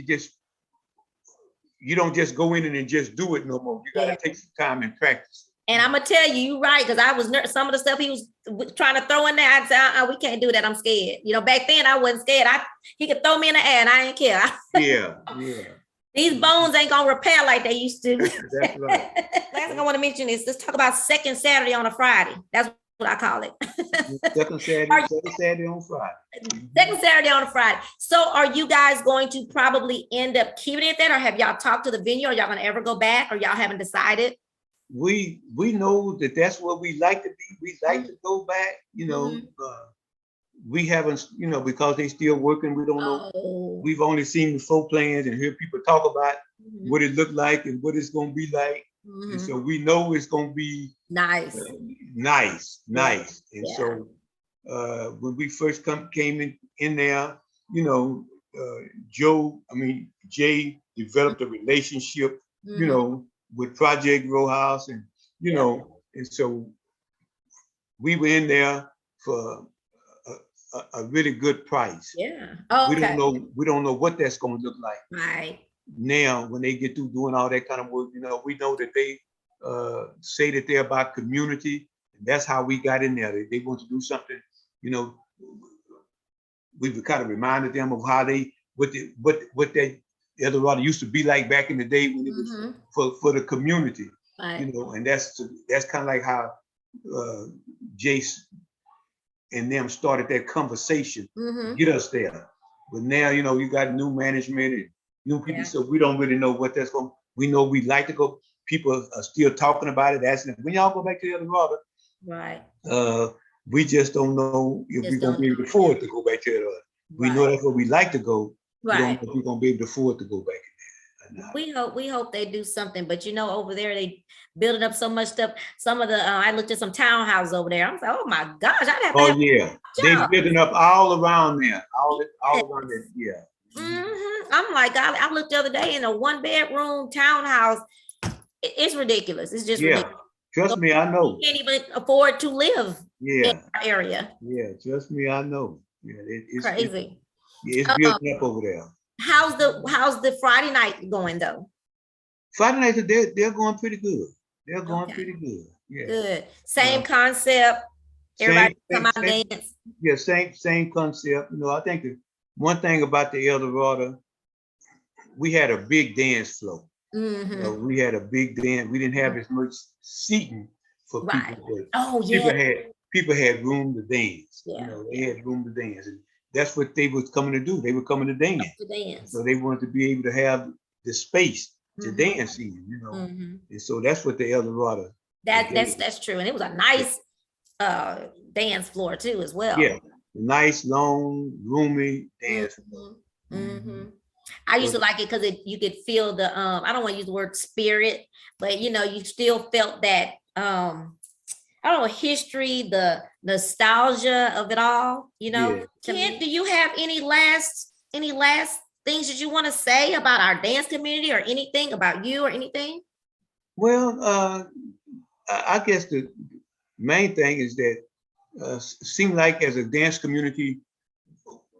[SPEAKER 2] you don't just go in and just do it no more. You got to take some time and practice. And
[SPEAKER 1] I'm gonna tell you, you're right, because I was some of the stuff he was trying to throw in there. I said, we can't do that. I'm scared. You know, back then I wasn't scared. He could throw me in the air and I didn't care.
[SPEAKER 2] Yeah.
[SPEAKER 1] These bones ain't gonna repair like they used to.
[SPEAKER 2] That's right.
[SPEAKER 1] Last thing I want to mention is let's talk about second Saturday on a Friday. That's what I call it.
[SPEAKER 2] Second Saturday on Friday.
[SPEAKER 1] Second Saturday on a Friday. So are you guys going to probably end up keeping it then, or have y'all talked to the venue? Are y'all gonna ever go back, or y'all haven't decided?
[SPEAKER 2] We know that's what we like to be. We like to go back, you know. We haven't, you know, because they still working. We don't know. We've only seen the full plans and hear people talk about what it looked like and what it's going to be like. And so we know it's going to be nice. And so when we first came in there, you know, Jay developed a relationship, you know, with Project Rowhouse, and you know, and so we were in there for a really good price.
[SPEAKER 1] Yeah.
[SPEAKER 2] We don't know what that's going to look like.
[SPEAKER 1] Right.
[SPEAKER 2] Now, when they get through doing all that kind of work, you know, we know that they say that they're about community, and that's how we got in there. They want to do something, you know. We've kind of reminded them of how what that Eldorado used to be like back in the day when it was for the community, you know, and that's kind of like how Jace and them started that conversation to get us there. But now, you know, you got new management and new people, so we don't really know what that's going. We know we'd like to go. People are still talking about it, asking when y'all go back to Eldorado.
[SPEAKER 1] Right.
[SPEAKER 2] We just don't know if we're gonna be able to afford to go back to Eldorado. We know that's where we like to go. We don't know if we're gonna be able to afford to go back in there.
[SPEAKER 1] We hope they do something, but you know, over there they building up so much stuff. Some of the I looked at some townhouses over there. I was like, oh my gosh, I'd have to
[SPEAKER 2] they're building up all around there, all around there. Yeah.
[SPEAKER 1] I'm like, I looked the other day in a 1-bedroom townhouse. It's ridiculous. It's just ridiculous.
[SPEAKER 2] Trust me, I know.
[SPEAKER 1] You can't even afford to live in our area.
[SPEAKER 2] Yeah, trust me, I know. Yeah, it's
[SPEAKER 1] crazy.
[SPEAKER 2] It's building up over there.
[SPEAKER 1] How's the Friday night going though?
[SPEAKER 2] Friday nights they're going pretty good. They're going pretty good. Yeah.
[SPEAKER 1] Good. Same concept. Everybody come out and dance.
[SPEAKER 2] Yeah, same concept. You know, I think the one thing about the Eldorado, we had a big dance floor. You know, we had a big dance. We didn't have as much seating for people. People had room to dance. Yeah. You know, they had room to dance. And that's what they was coming to do. They were coming to dance. So they wanted to be able to have the space to dance in, you know. And so that's what the Eldorado.
[SPEAKER 1] That's true. And it was a nice dance floor too as well.
[SPEAKER 2] Yeah. Nice, long, roomy dance floor.
[SPEAKER 1] I used to like it because you could feel the I don't want to use the word spirit, but you know, you still felt that I don't know, history, the nostalgia of it all, you know.
[SPEAKER 2] Yeah.
[SPEAKER 1] Kent, do you have any last things that you want to say about our dance community or anything about you or anything?
[SPEAKER 2] Well, I guess the main thing is that seem like as a dance community,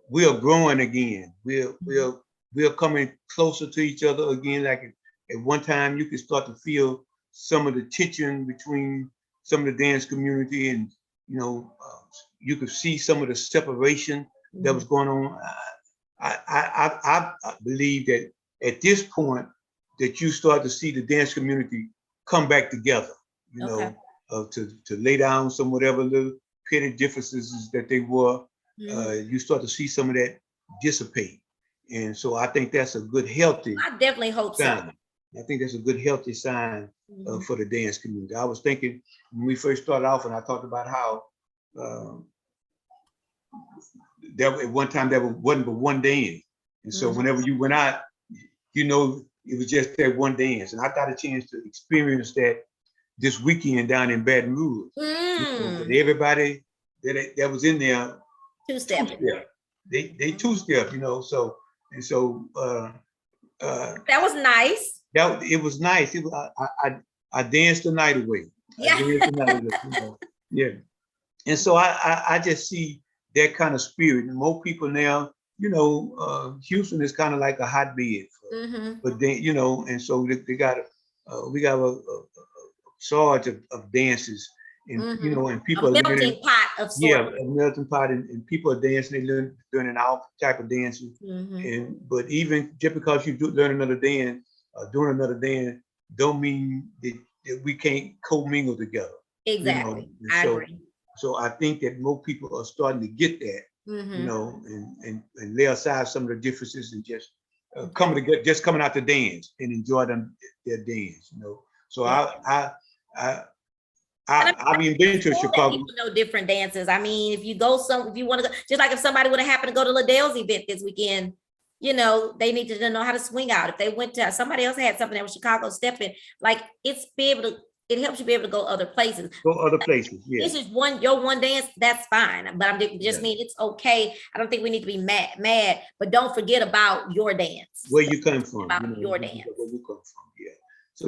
[SPEAKER 2] we are growing again. We're coming closer to each other again. Like at one time, you could start to feel some of the tension between some of the dance community, and you could see some of the separation that was going on. I believe that at this point that you start to see the dance community come back together, to lay down some whatever little petty differences that they were. You start to see some of that dissipate. And so I think that's a good, healthy
[SPEAKER 1] I definitely hope
[SPEAKER 2] sign.
[SPEAKER 1] so.
[SPEAKER 2] I think that's a good, healthy sign for the dance community. I was thinking when we first started off, and I talked about how there at one time there wasn't but one dance. And so whenever you went out, it was just that one dance. And I got a chance to experience that this weekend down in Baton Rouge. And everybody that was in there,
[SPEAKER 1] two-step.
[SPEAKER 2] They two-step, so
[SPEAKER 1] that was nice.
[SPEAKER 2] It was nice. I danced the night away. Yeah. And so I just see that kind of spirit. And more people now, Houston is kind of like a hotbed but then, and so we got a surge of dances, and and people
[SPEAKER 1] a melting pot of sorts.
[SPEAKER 2] Yeah, a melting pot, and people are dancing. They're learning all type of dances, but even just because you learn another dance, doing another dance, don't mean that we can't commingle together.
[SPEAKER 1] Exactly, I agree.
[SPEAKER 2] So I think that more people are starting to get that, and lay aside some of the differences and just coming out to dance and enjoy their dance, So I've been to Chicago.
[SPEAKER 1] People know different dances. I mean, if you want to go, just like if somebody would have happened to go to Liddell's event this weekend, they needed to know how to swing out. If they went to somebody else had something that was Chicago stepping, like it helps you be able to go other places.
[SPEAKER 2] Yeah.
[SPEAKER 1] This is your one dance, that's fine. But I'm just mean it's okay. I don't think we need to be mad, but don't forget about your dance.
[SPEAKER 2] Where you come from.
[SPEAKER 1] About your dance.
[SPEAKER 2] Where you come from, yeah. So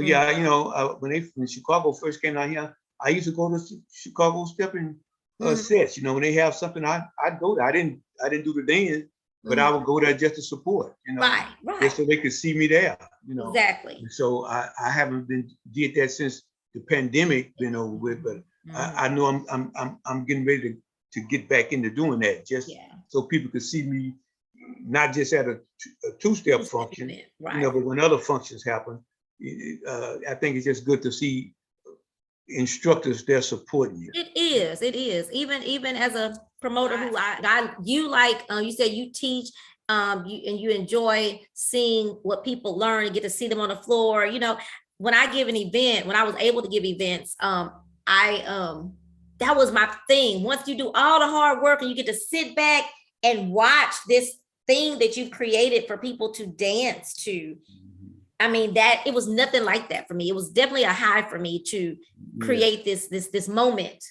[SPEAKER 2] when Chicago first came out here, I used to go to Chicago stepping sets. When they have something, I'd go there. I didn't do the dance, but I would go there just to support,
[SPEAKER 1] right.
[SPEAKER 2] Just so they could see me there,
[SPEAKER 1] Exactly.
[SPEAKER 2] And so I haven't did that since the pandemic been over with, but I know I'm getting ready to get back into doing that, just so people could see me, not just at a two-step function,
[SPEAKER 1] right.
[SPEAKER 2] But when other functions happen, I think it's just good to see instructors there supporting you.
[SPEAKER 1] It is. Even as a promoter who you like, you said you teach, you enjoy seeing what people learn and get to see them on the floor. When I give an event, when I was able to give events, that was my thing. Once you do all the hard work and you get to sit back and watch this thing that you've created for people to dance to. I mean, it was nothing like that for me. It was definitely a high for me to create this moment,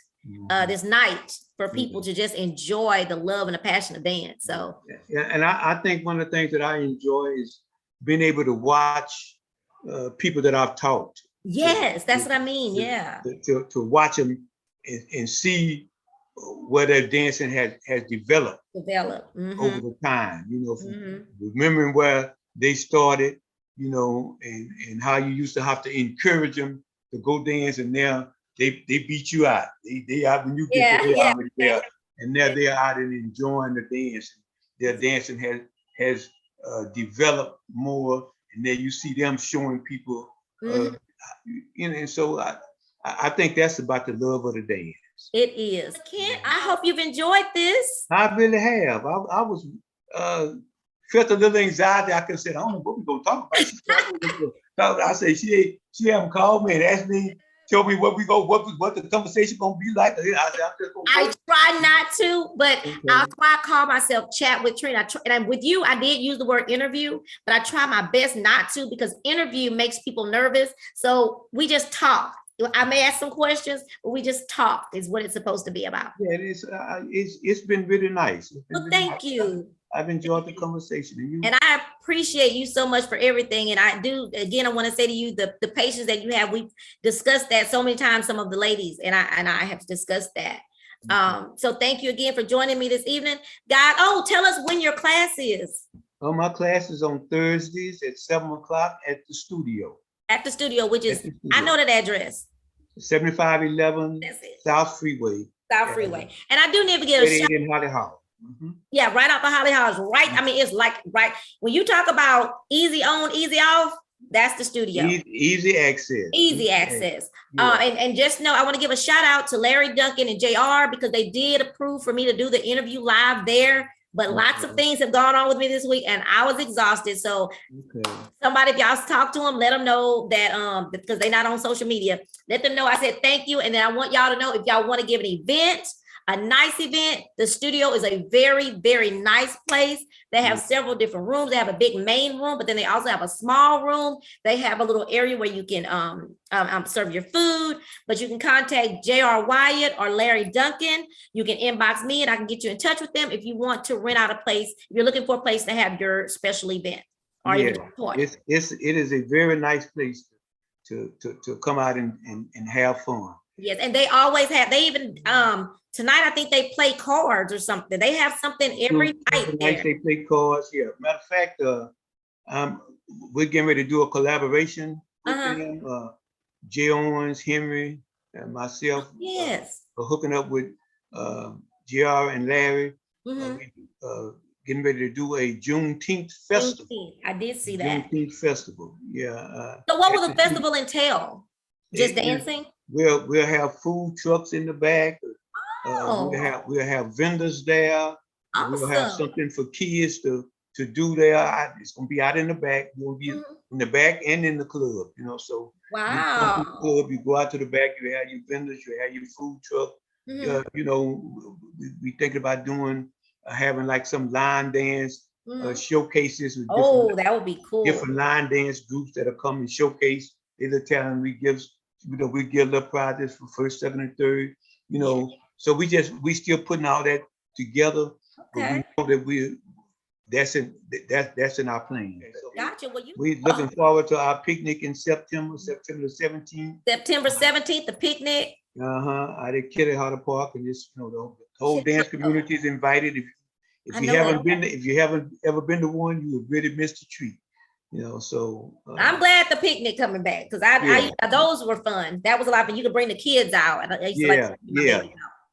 [SPEAKER 1] this night for people to just enjoy the love and the passion of dance. So
[SPEAKER 2] and I think one of the things that I enjoy is being able to watch people that I've taught.
[SPEAKER 1] Yes, that's what I mean.
[SPEAKER 2] To watch them and see where their dancing has developed over the time. Remembering where they started. And how you used to have to encourage them to go dance, and now they beat you out. They out when you get there, and now they're out and enjoying the dance. Their dancing has developed more, and then you see them showing people. And so I think that's about the love of the dance.
[SPEAKER 1] It is. Kent, I hope you've enjoyed this.
[SPEAKER 2] I really have. I was. Felt a little anxiety. I could have said, I don't know what we're going to talk about. I said, she haven't called me and asked me, tell me what the conversation going to be like.
[SPEAKER 1] I try not to, but I'll try to call myself chat with Trina. And with you, I did use the word interview, but I try my best not to, because interview makes people nervous. So we just talk. I may ask some questions, but we just talk is what it's supposed to be about.
[SPEAKER 2] Yeah, it is. It's been really nice.
[SPEAKER 1] Well, thank you.
[SPEAKER 2] I've enjoyed the conversation,
[SPEAKER 1] and I appreciate you so much for everything. And I do, again, I want to say to you, the patience that you have. We've discussed that so many times, some of the ladies, and I have discussed that. So thank you again for joining me this evening, God. Oh, tell us when your class is.
[SPEAKER 2] Oh, my class is on Thursdays at 7:00 at the studio.
[SPEAKER 1] At the studio, which is, I know that address.
[SPEAKER 2] 7511 South Freeway.
[SPEAKER 1] South Freeway. And I do need to get a shout
[SPEAKER 2] in Holly Hall.
[SPEAKER 1] Yeah, right out the Holly House, right? I mean, it's like right when you talk about easy on, easy off, that's the studio.
[SPEAKER 2] Easy access.
[SPEAKER 1] Easy access. Yeah. And just know I want to give a shout out to Larry Duncan and JR because they did approve for me to do the interview live there. But lots of things have gone on with me this week and I was exhausted. So somebody, if y'all talk to them, let them know that because they're not on social media, let them know I said thank you. And then I want y'all to know if y'all want to give an event, a nice event, the studio is a very, very nice place. They have several different rooms. They have a big main room, but then they also have a small room. They have a little area where you can serve your food, but you can contact J.R. Wyatt or Larry Duncan. You can inbox me and I can get you in touch with them if you want to rent out a place, if you're looking for a place to have your special event. Or
[SPEAKER 2] it is a very nice place to come out and have fun.
[SPEAKER 1] Yes, and they always have, they even tonight I think they play cards or something. They have something every night there.
[SPEAKER 2] They play cards, yeah. Matter of fact, we're getting ready to do a collaboration with them. Jay Owens, Henry, and myself.
[SPEAKER 1] Yes.
[SPEAKER 2] We're hooking up with JR and Larry. Getting ready to do a Juneteenth festival.
[SPEAKER 1] I did see that.
[SPEAKER 2] Juneteenth festival, yeah.
[SPEAKER 1] So what will the festival entail? Just dancing?
[SPEAKER 2] We'll have food trucks in the back. We'll have vendors there. Awesome. We'll have something for kids to do there. It's gonna be out in the back. We'll be in the back and in the club, So
[SPEAKER 1] wow.
[SPEAKER 2] You come to the club, you go out to the back, you have your vendors, you have your food truck. We thinking about doing having like some line dance showcases with
[SPEAKER 1] that would be cool.
[SPEAKER 2] Different line dance groups that'll come and showcase. They're telling we give little prizes for first, second, and third. So we still putting all that together.
[SPEAKER 1] Okay.
[SPEAKER 2] But we know that that's in our plan.
[SPEAKER 1] Gotcha. Well,
[SPEAKER 2] we're looking forward to our picnic in September the 17th.
[SPEAKER 1] September 17th, the picnic.
[SPEAKER 2] Out at Kitty Harder Park, and just the whole dance community is invited. If you haven't ever been to one, you would really miss the treat. So
[SPEAKER 1] I'm glad the picnic coming back because I those were fun. That was a lot, but you could bring the kids out.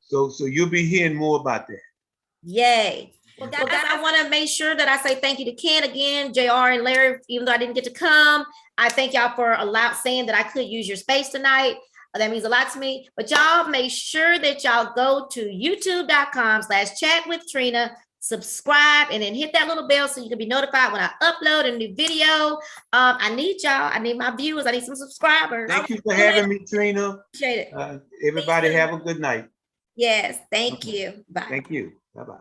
[SPEAKER 2] So you'll be hearing more about that.
[SPEAKER 1] Yay. Well, guys, I want to make sure that I say thank you to Ken again, JR and Larry, even though I didn't get to come. I thank y'all for saying that I could use your space tonight. That means a lot to me. But y'all make sure that y'all go to youtube.com/chatwithtrina, subscribe, and then hit that little bell so you can be notified when I upload a new video. I need y'all. I need my viewers. I need some subscribers.
[SPEAKER 2] Thank you for having me, Trina.
[SPEAKER 1] Appreciate it.
[SPEAKER 2] Everybody have a good night.
[SPEAKER 1] Yes. Thank you. Bye.
[SPEAKER 2] Thank you. Bye-bye.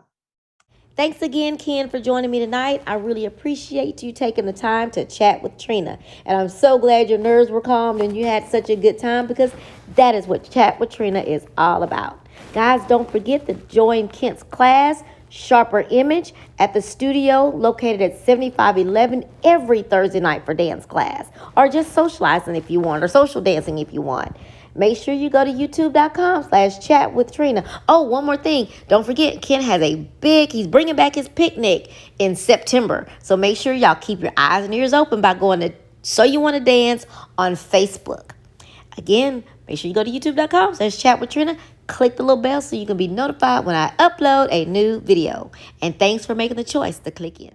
[SPEAKER 1] Thanks again, Ken, for joining me tonight. I really appreciate you taking the time to chat with Trina. And I'm so glad your nerves were calmed and you had such a good time because that is what Chat with Trina is all about. Guys, don't forget to join Kent's class, Sharper Image, at the studio located at 7511 every Thursday night for dance class. Or just socializing if you want, or social dancing if you want. Make sure you go to youtube.com/chatwithtrina. Oh, one more thing. Don't forget, Ken has he's bringing back his picnic in September. So make sure y'all keep your eyes and ears open by going to So You Want to Dance on Facebook. Again, make sure you go to youtube.com/chatwithtrina. Click the little bell so you can be notified when I upload a new video. And thanks for making the choice to click in.